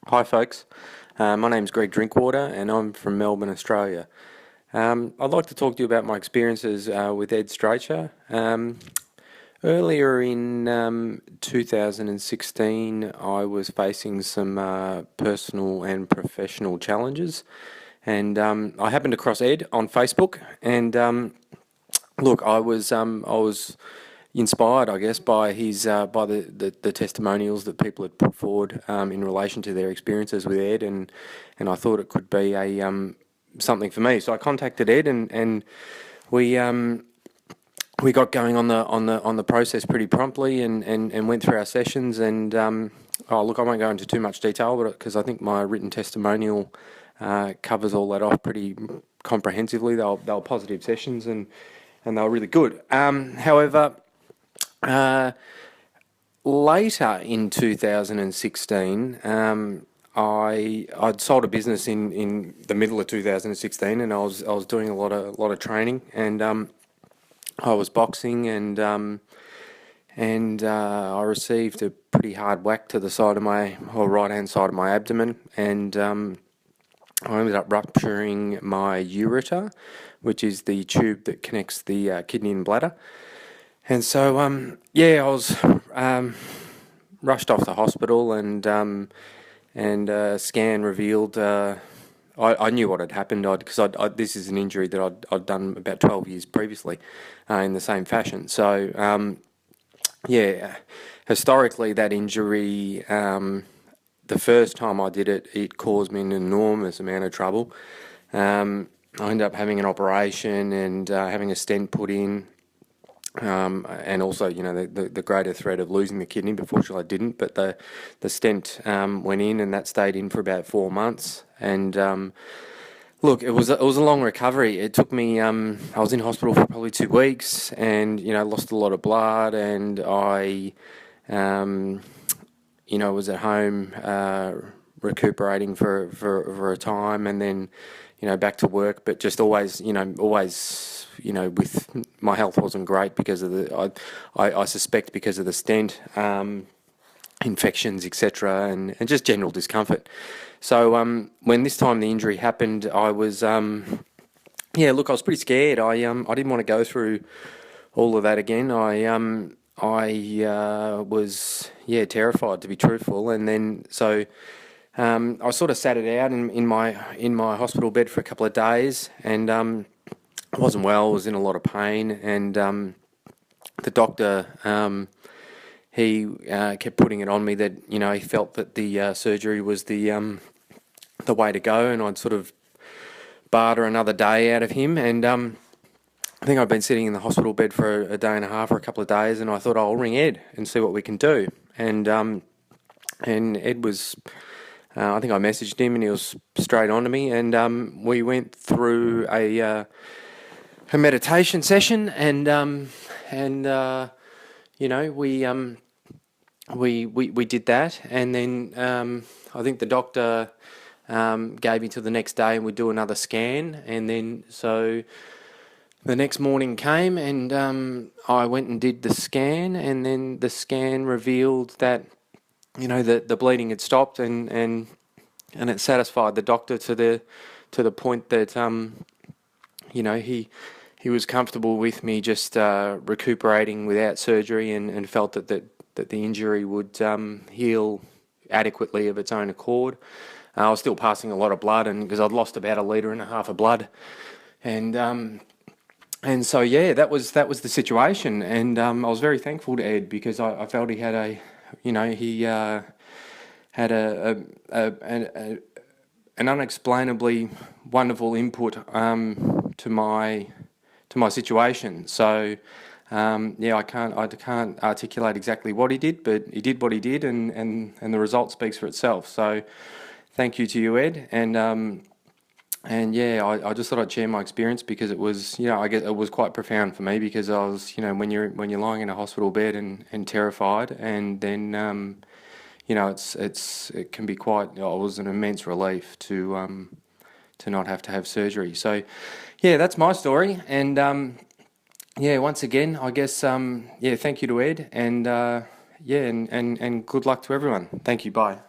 Hi folks, my name's Greg Drinkwater and I'm from Melbourne, Australia. I'd like to talk to you about my experiences with Ed Stracher. Earlier in 2016 I was facing some personal and professional challenges, and I happened across Ed on Facebook, and look, I was inspired, I guess, by his by the testimonials that people had put forward in relation to their experiences with Ed, and I thought it could be a something for me. So I contacted Ed, and we we got going on the process pretty promptly, and went through our sessions. And oh, look, I won't go into too much detail, but because I think my written testimonial covers all that off pretty comprehensively. They were positive sessions, and they were really good. However, uh, later in 2016, I'd sold a business in the middle of 2016, and I was doing a lot of training, and I was boxing, and I received a pretty hard whack to the side of my right hand side of my abdomen, and I ended up rupturing my ureter, which is the tube that connects the kidney and bladder. And so, yeah, I was rushed off the hospital, and scan revealed. I knew what had happened because this is an injury that I'd done about 12 years previously in the same fashion. So, yeah, historically, that injury, the first time I did it, it caused me an enormous amount of trouble. I ended up having an operation and having a stent put in. And also, you know, the greater threat of losing the kidney. But fortunately, I didn't. But the stent went in, and that stayed in for about 4 months. And look, it was a long recovery. It took me. I was in hospital for probably 2 weeks, and lost a lot of blood, and I, was at home recuperating for a time, and then back to work. But just always, with my health wasn't great because of I suspect because of the stent, infections, etc., and just general discomfort. So when this time the injury happened, I was yeah, look, I was pretty scared. I didn't want to go through all of that again. I was, yeah, terrified, to be truthful. And then so I sort of sat it out in my hospital bed for a couple of days, and I wasn't well. I was in a lot of pain, and the doctor, he kept putting it on me that he felt that the surgery was the way to go, and I'd sort of barter another day out of him. And I think I'd been sitting in the hospital bed for a day and a half or a couple of days, and I thought, I'll ring Ed and see what we can do. And Ed was, I think I messaged him, and he was straight on to me, and we went through a meditation session, and we did that, and then I think the doctor gave me till the next day, and we'd do another scan, and then so the next morning came, and I went and did the scan, and then the scan revealed that the bleeding had stopped, and it satisfied the doctor to the point that he was comfortable with me just recuperating without surgery, and felt that the injury would heal adequately of its own accord. I was still passing a lot of blood, and because I'd lost about 1.5 litres of blood, and so yeah, that was the situation, and I was very thankful to Ed, because I felt he had had an unexplainably wonderful input to my situation. So yeah, I can't articulate exactly what he did, but he did what he did, and the result speaks for itself. So thank you to you, Ed, and yeah, I just thought I'd share my experience, because it was, I guess it was quite profound for me, because I was, when you're lying in a hospital bed and terrified, and then it can be quite. It was an immense relief to not have to have surgery. So yeah, that's my story, and yeah, once again, I guess yeah, thank you to Ed, and yeah, and good luck to everyone. Thank you. Bye.